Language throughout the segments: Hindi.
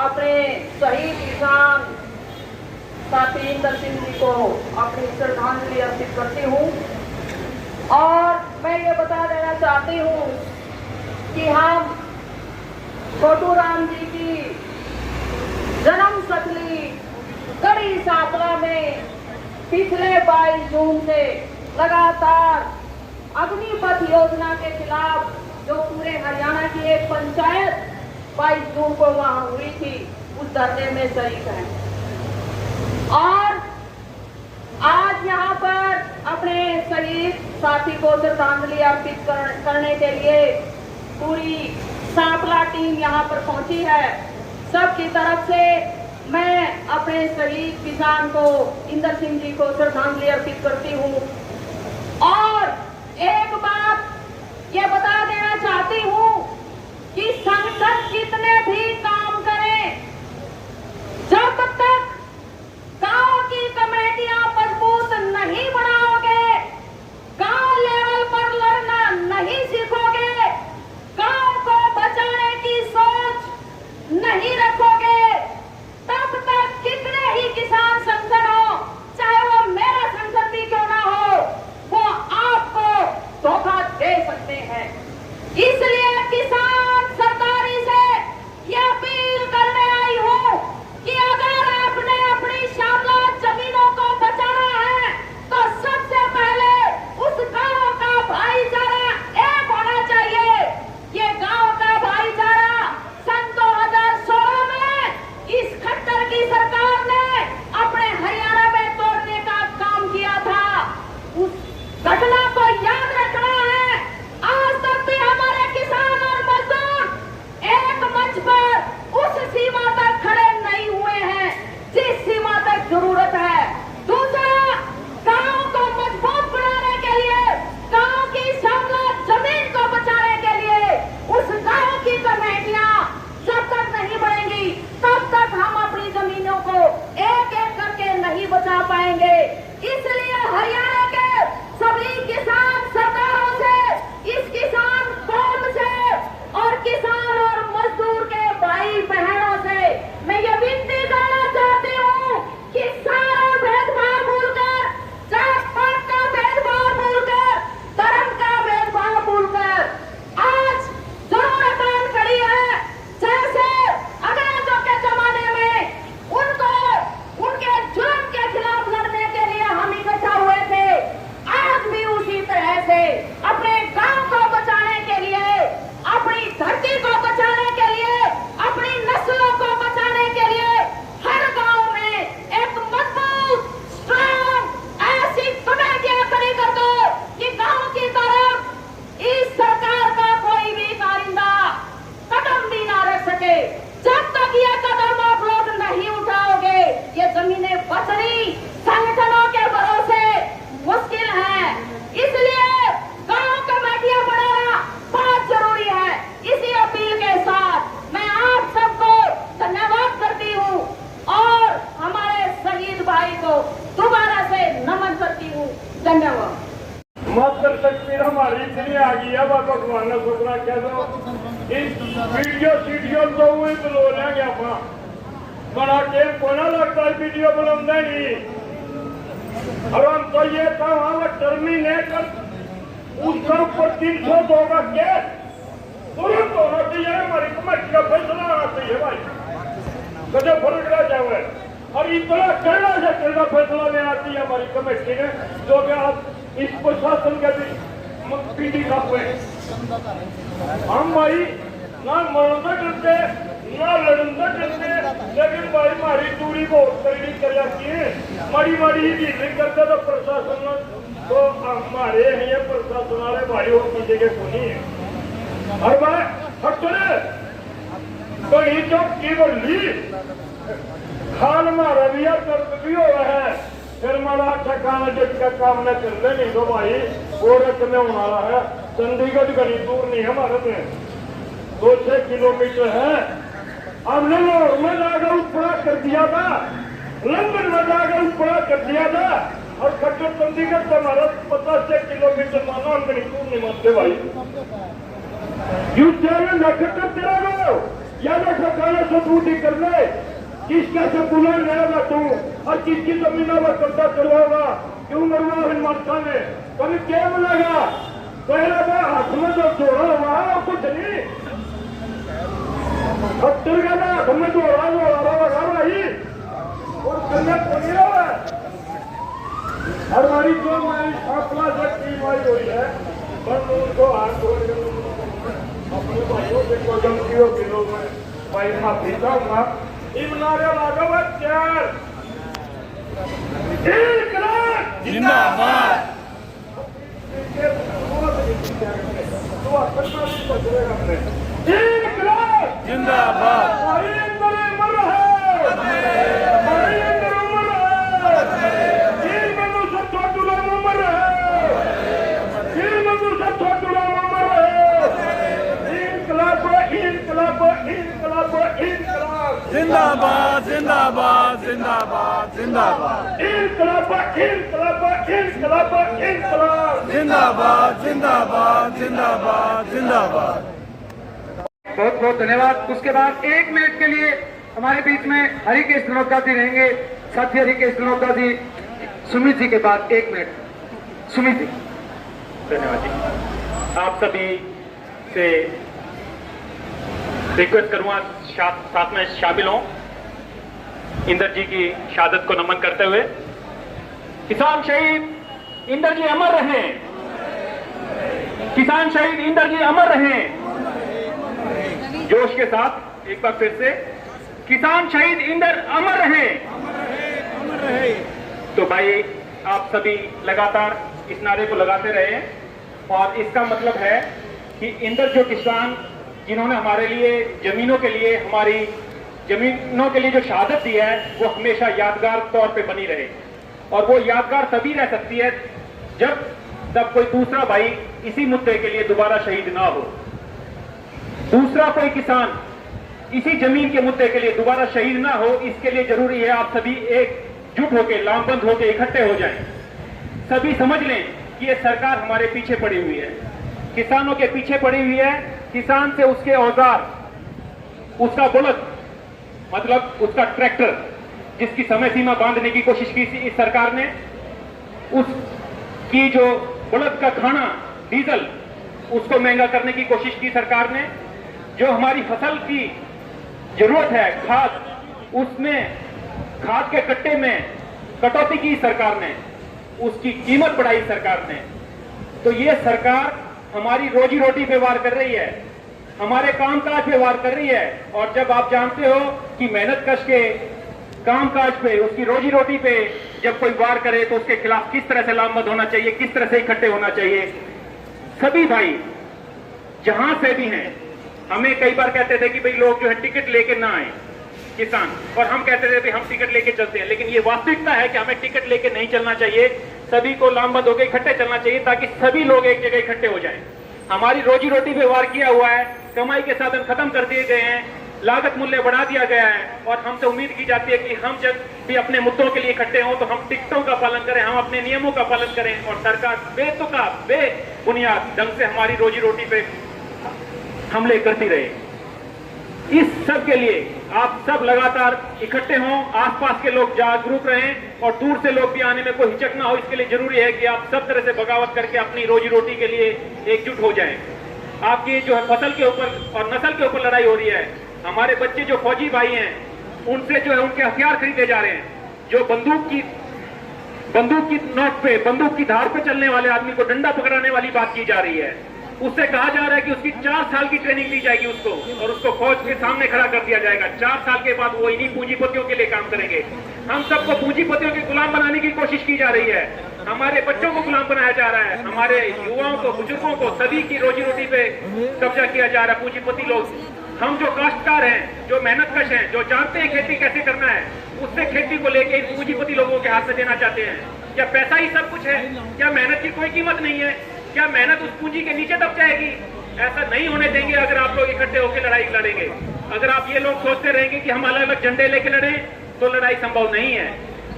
अपने शहीद किसान साथी इंदर सिंह जी को अपनी श्रद्धांजलि अर्पित करती हूँ। और मैं ये बता देना चाहती हूँ कि हम छोटू राम जी की जन्म स्थली कड़ी सांपला में पिछले 22 जून से लगातार अग्निपथ योजना के खिलाफ जो पूरे हरियाणा की एक पंचायत 22 जून को वहां हुई थी, उस धरने में शरीक है। और आज यहाँ पर अपने शहीद साथी को श्रद्धांजलि अर्पित करने के लिए पूरी सांपला टीम यहाँ पर पहुंची है। सबकी तरफ से मैं अपने शहीद किसान को इंदर सिंह जी को श्रद्धांजलि अर्पित करती हूँ। और एक बात ये बता देना चाहती हूँ कि संगठन जितने भी काम करें, जब तक गांव की कमेटियां मजबूत नहीं बनाओगे, गांव लेवल पर लड़ना नहीं सीखोगे, गांव को बचाने की सोच नहीं रखोगे, तब तक कितने ही किसान संगठन हो, चाहे वो मेरा संगठन भी क्यों ना हो, वो आपको धोखा दे सकते हैं। इसलिए किसान सरदारी से यह अपील करने आई हूँ कि अगर आपने अपनी शामला जमीनों को बचाना है तो सबसे पहले उस गांव का भाईचारा एक होना चाहिए। ये गांव का भाईचारा सन 2016 में इस खट्टर की सरकार ने अपने हरियाणा में तोड़ने का काम किया था। उस घटना को याद रखना है। आज तक भी हमारे किसान और मजदूर एक मंच पर उस सीमा तक खड़े नहीं हुए हैं जिस सीमा तक जरूरत है। दूसरा, गांव को मजबूत बनाने के लिए, गांव की शामला जमीन को बचाने के लिए उस गांव की कमेटियां जब तक नहीं बढ़ेंगी तब तक हम अपनी जमीनों को एक एक करके नहीं बचा पाएंगे। इसलिए हरियाणा के सभी किसान सरकारों से, इस किसान कौम से और किसान और मजदूर के भाई बहनों से मैं ये विनती करना चाहती हूँ कि सारा भेदभाव भूलकर, जात पात का भेदभाव भूलकर, धर्म का भेदभाव भूलकर आज जरूरत आन खड़ी है। जैसे अंग्रेजों के जमाने में उनको उनके जुर्म के खिलाफ लड़ने के लिए हम इकट्ठा हुए थे, आज भी उसी तरह से अपने गांव को बचाने के लिए, अपनी धरती को बचाने के लिए, अपनी नस्लों को बचाने के लिए हर गांव में एक मजबूत स्ट्रॉन्ग ऐसी कमेटियां खड़ी कर दो कि गांव की तरफ इस सरकार का कोई भी कारिंदा कदम भी ना रख सके। जब तक ये कदम आप लोग नहीं उठाओगे, ये जमीनें बचनी संगठनों के भरोसे मुश्किल है। इसलिए गांव कमेटियां बनाना बहुत जरूरी है। इसी अपील के साथ मैं आप सबको धन्यवाद करती हूँ और हमारे शहीद भाई को दोबारा से नमन करती हूँ। धन्यवाद। मात्र तस्वीर हमारी इतनी आ गई है, भगवान ने सोचना क्या दो इस वीडियो तो वही बोल रहे हैं अपना बना के कोना लगता है वीडियो बनाना नहीं। और हम तो ये था वहां टर्मिनेट उसका ऊपर 302 का केस तुरंत होना चाहिए। हमारी कमेटी का फैसला आना चाहिए भाई, कदे फर्क रह जाए। और इतना करना से करना फैसला लेना चाहिए हमारी कमेटी ने, जो कि आप इस प्रशासन के भी पीटी का हुए। हम भाई ना मरना करते ना लड़ना करते, लेकिन भाई हमारी दूरी बहुत करीबी कर जाती है। माड़ी माड़ी ही ढीली करते तो प्रशासन तो हमारे ये प्रशासन वाले भाई और किसी के को नहीं है। और मैं हटने बड़ी चौकी बल्ली खान मारा भी है, दर्द भी हो रहा है, फिर मारा अच्छा खाना जिसका काम न कर ले नहीं तो भाई वो रख में होना रहा है। चंडीगढ़ कहीं दूर नहीं है, हमारे में 2-6 किलोमीटर है। हमने लाहौर में जाकर उपड़ा कर दिया था, लंदन में जाकर उपड़ा कर दिया था, और खट्टर चंडीगढ़ से हमारा 50 किलोमीटर माना हम कहीं दूर नहीं मानते भाई। क्यों चैलेंज खट्टर तेरा लो या वाले सबूत ही कर ले, किसका से बुलंद रहेगा तू और किसकी जमीनों पर कब्जा करवाएगा, क्यों मरवा हिमाचल में कभी क्या मिलेगा? पहला मैं हाथ में जो जोड़ा हुआ है और कुछ नहीं, 70 का ना हाथ में जोड़ा लगा भाई और करना नहीं हुआ है। हमारी जो हमारी फासला से टीम आई हुई है, बस उनको हाथ जोड़ के अपने भाइयों से को गलतियों के लोग में भाई माफी चाहूंगा। इमनारे लागो बच्चर इनकलाब जिंदाबाद इनकलाब जिंदाबाद हमारे अंदर उम्र है, हमारे अंदर उम्र है, इन बंदों से थोड़ा जुड़ा उम्र है, इन बंदों से थोड़ा जुड़ा उम्र है। इनकलाब इनकलाब इनकलाब इनकलाब जिंदाबाद जिंदाबाद जिंदाबाद जिंदाबाद इनकलाब इनकलाब इनकलाब इनकलाब जिंदाबाद जिंदाबाद जिंदाबाद जिंदाबाद। बहुत बहुत धन्यवाद। उसके बाद 1 मिनट के लिए हमारे बीच में हरिकेश नरोत्ता जी रहेंगे। साथी हरिकेश नरोत्ता जी सुमित जी के बाद 1 मिनट सुमित जी। धन्यवाद जी। आप सभी से रिक्वेस्ट करूंगा साथ में शामिल हों इंदर जी की शहादत को नमन करते हुए। किसान शहीद इंदर जी अमर रहें, किसान शहीद इंदर जी अमर रहें। जोश के साथ एक बार फिर से, किसान शहीद इंदर अमर रहें। तो भाई आप सभी लगातार इस नारे को लगाते रहे और इसका मतलब है कि इंदर जो किसान जिन्होंने हमारे लिए जमीनों के लिए हमारी जमीनों के लिए जो शहादत दी है वो हमेशा यादगार तौर पे बनी रहे। और वो यादगार तभी रह सकती है जब कोई दूसरा भाई इसी मुद्दे के लिए दोबारा शहीद ना हो, दूसरा कोई किसान इसी जमीन के मुद्दे के लिए दोबारा शहीद ना हो। इसके लिए जरूरी है आप सभी एकजुट होकर लामबंद होकर इकट्ठे हो जाएं। सभी समझ लें कि ये सरकार हमारे पीछे पड़ी हुई है, किसानों के पीछे पड़ी हुई है। किसान से उसके औजार, उसका बुलद मतलब उसका ट्रैक्टर जिसकी समय सीमा बांधने की कोशिश की थी इस सरकार ने, उसकी जो बुलद का खाना डीजल उसको महंगा करने की कोशिश की सरकार ने। जो हमारी फसल की जरूरत है खाद, उसमें खाद के कट्टे में कटौती की सरकार ने, उसकी कीमत बढ़ाई सरकार ने। तो ये सरकार हमारी रोजी रोटी पे वार कर रही है, हमारे कामकाज पे वार कर रही है। और जब आप जानते हो कि मेहनत कश के कामकाज पे, उसकी रोजी रोटी पे जब कोई वार करे तो उसके खिलाफ किस तरह से लामबंद होना चाहिए, किस तरह से इकट्ठे होना चाहिए। सभी भाई जहां से भी हैं, हमें कई बार कहते थे कि भाई लोग जो है टिकट लेके ना आए किसान, और हम कहते थे भाई हम टिकट लेके चलते हैं, लेकिन ये वास्तविकता है कि हमें टिकट लेके नहीं चलना चाहिए। सभी को लामबंद होकर इकट्ठे चलना चाहिए ताकि सभी लोग एक जगह इकट्ठे हो जाएं। हमारी रोजी रोटी पे वार किया हुआ है, कमाई के साधन खत्म कर दिए गए हैं, लागत मूल्य बढ़ा दिया गया है और हमसे उम्मीद की जाती है कि हम जब भी अपने मुद्दों के लिए इकट्ठे हों तो हम टिकटों का पालन करें, हम अपने नियमों का पालन करें। और सरकार बेतुका बेबुनियाद ढंग से हमारी रोजी रोटी पे हमले करती रहे। इस सब के लिए आप सब लगातार इकट्ठे हों, आसपास के लोग जागरूक रहें और दूर से लोग भी आने में कोई हिचक ना हो। इसके लिए जरूरी है कि आप सब तरह से बगावत करके अपनी रोजी रोटी के लिए एकजुट हो जाएं। आपकी जो है फसल के ऊपर और नस्ल के ऊपर लड़ाई हो रही है। हमारे बच्चे जो फौजी भाई हैं उनसे जो है उनके हथियार खरीदे जा रहे हैं। जो बंदूक की नोक पे, बंदूक की धार पे चलने वाले आदमी को डंडा पकड़ाने वाली बात की जा रही है। उससे कहा जा रहा है कि उसकी 4 साल की ट्रेनिंग दी जाएगी उसको, और उसको फौज के सामने खड़ा कर दिया जाएगा। 4 साल के बाद वो इन्हीं पूंजीपतियों के लिए काम करेंगे। हम सबको पूंजीपतियों के गुलाम बनाने की कोशिश की जा रही है। हमारे बच्चों को गुलाम बनाया जा रहा है, हमारे युवाओं को, बुजुर्गों को, सभी की रोजी रोटी पे कब्जा किया जा रहा है पूंजीपति लोग। हम जो काश्तकार हैं, जो मेहनतकश हैं, जो जानते हैं खेती कैसे करना है, उससे खेती को लेके इन पूंजीपति लोगों के हाथ में देना चाहते हैं। क्या पैसा ही सब कुछ है? क्या मेहनत की कोई कीमत नहीं है? क्या मेहनत उस पूंजी के नीचे दब जाएगी? ऐसा नहीं होने देंगे अगर आप लोग इकट्ठे होकर लड़ाई लड़ेंगे। अगर आप ये लोग सोचते रहेंगे कि हम अलग अलग झंडे लेके लड़ें तो लड़ाई संभव नहीं है।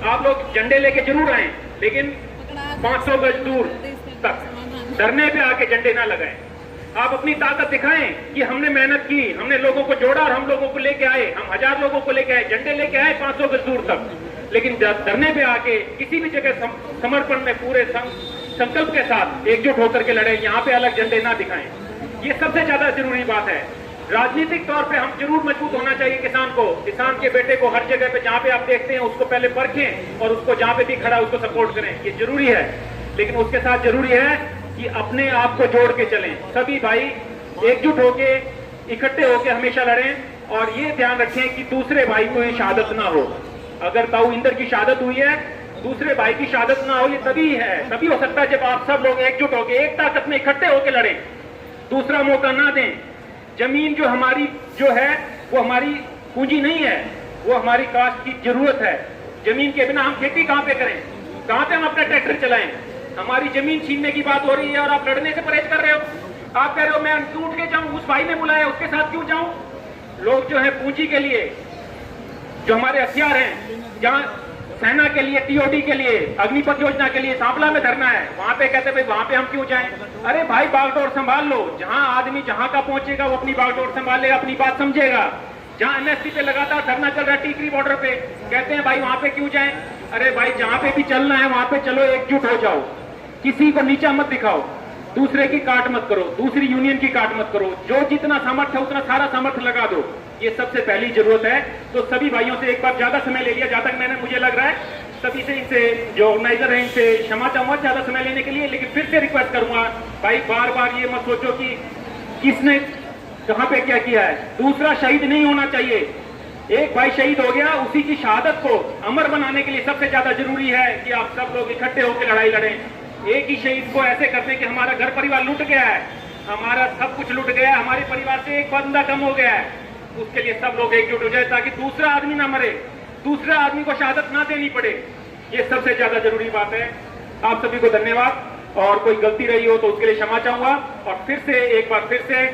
आप लोग झंडे लेके जरूर आए, लेकिन 500 गज दूर तक धरने पे आके झंडे ना लगाएं। आप अपनी ताकत दिखाएं कि हमने मेहनत की, हमने लोगों को जोड़ा और हम लोगों को लेके आए, हम 1000 लोगों को लेके आए, झंडे लेके आए 500 गज दूर तक। लेकिन धरने पे आके किसी भी जगह समर्पण में पूरे संकल्प के साथ एकजुट होकर के लड़े, यहाँ पे अलग झंडे ना दिखाएं। ये सबसे ज्यादा जरूरी बात है। राजनीतिक तौर पे हम जरूर मजबूत होना चाहिए किसान को, किसान के बेटे को हर जगह पे जहाँ पे आप देखते हैं उसको पहले परखें और उसको जहाँ पे भी खड़ा उसको सपोर्ट करें, ये जरूरी है। लेकिन उसके साथ जरूरी है कि अपने आप को जोड़ के चलें, सभी भाई एकजुट होके इकट्ठे होके हमेशा लड़ें और ये ध्यान रखें कि दूसरे भाई को ये शहादत ना हो। अगर ताऊ इंदर की शहादत हुई है, दूसरे भाई की शहादत ना हो, ये तभी है, तभी हो सकता है जब आप सब लोग एकजुट होके एक ताकत में इकट्ठे होके लड़ें, दूसरा मौका ना दें। जमीन जो हमारी जो है वो हमारी पूंजी नहीं है, वो हमारी कास्ट की जरूरत है। जमीन के बिना हम खेती कहां पे करें, कहां पे हम अपना ट्रैक्टर चलाएं? हमारी जमीन छीनने की बात हो रही है और आप लड़ने से परहेज कर रहे हो। आप कह रहे हो मैं टूट के जाऊं, उस भाई ने बुलाया उसके साथ क्यों जाऊं? लोग जो है पूंजी के लिए, जो हमारे हथियार हैं, जहां सेना के लिए, टीओडी के लिए, अग्निपथ योजना के लिए सांपला में धरना है, वहां पे कहते भाई वहां पे हम क्यों जाएं? अरे भाई बागडोर संभाल लो, जहां आदमी जहां का पहुंचेगा वो अपनी बागडोर संभालेगा, अपनी बात समझेगा। जहां एमएसपी पे लगातार धरना चल रहा है टीकरी बॉर्डर पे, कहते हैं भाई वहां पे क्यों जाएं? अरे भाई जहां पे भी चलना है वहां पे चलो, एकजुट हो जाओ, किसी को नीचा मत दिखाओ, दूसरे की काट मत करो, दूसरी यूनियन की काट मत करो, जो जितना सामर्थ्य है उतना सारा सामर्थ्य लगा दो। ये सबसे पहली जरूरत है। तो सभी भाइयों से एक बार ज्यादा समय ले लिया, जहां तक मैंने मुझे लग रहा है सभी से, इनसे जो ऑर्गेनाइजर है इनसे क्षमा चाहूंगा ज्यादा समय लेने के लिए, लेकिन फिर से रिक्वेस्ट करूंगा भाई बार बार ये मत सोचो कि किसने कहां पे क्या किया है। दूसरा शहीद नहीं होना चाहिए, एक भाई शहीद हो गया, उसी की शहादत को अमर बनाने के लिए सबसे ज्यादा जरूरी है कि आप सब लोग इकट्ठे होकर लड़ाई लड़ें। एक ही शहीद को ऐसे करते कि हमारा घर परिवार लूट गया है, हमारा सब कुछ लूट गया है, हमारे परिवार से एक बंदा कम हो गया है, उसके लिए सब लोग एकजुट हो जाए ताकि दूसरा आदमी ना मरे, दूसरा आदमी को शहादत ना देनी पड़े। ये सबसे ज्यादा जरूरी बात है। आप सभी को धन्यवाद, और कोई गलती रही हो तो उसके लिए क्षमा चाहूंगा। और फिर से एक बार फिर से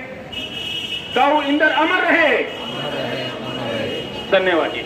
ताऊ इंदर अमर रहे। धन्यवाद जी।